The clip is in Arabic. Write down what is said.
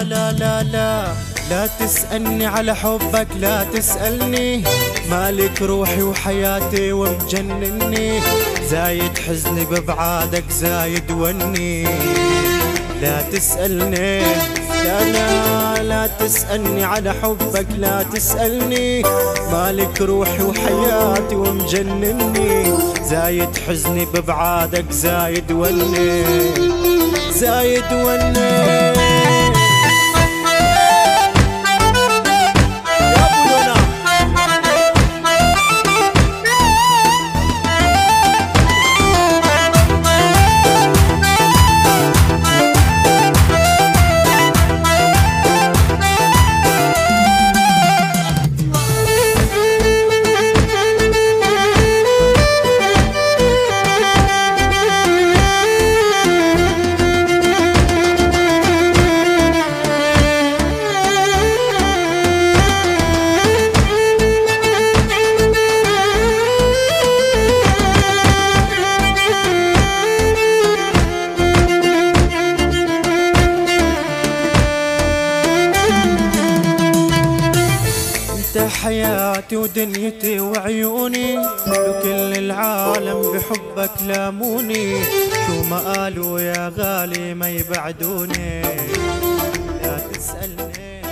لا لا لا لا لا تسألني على حبك، لا تسألني، مالك روحي وحياتي ومجنني، زايد حزني ببعادك زايد وني. لا تسألني، لا لا لا تسألني على حبك، لا تسألني، مالك روحي وحياتي ومجنني، زايد حزني ببعادك زايد وني، زايد وني. حياتي ودنيتي وعيوني، وكل العالم بحبك لاموني، شو ما قالوا يا غالي ما يبعدوني. لا تسألني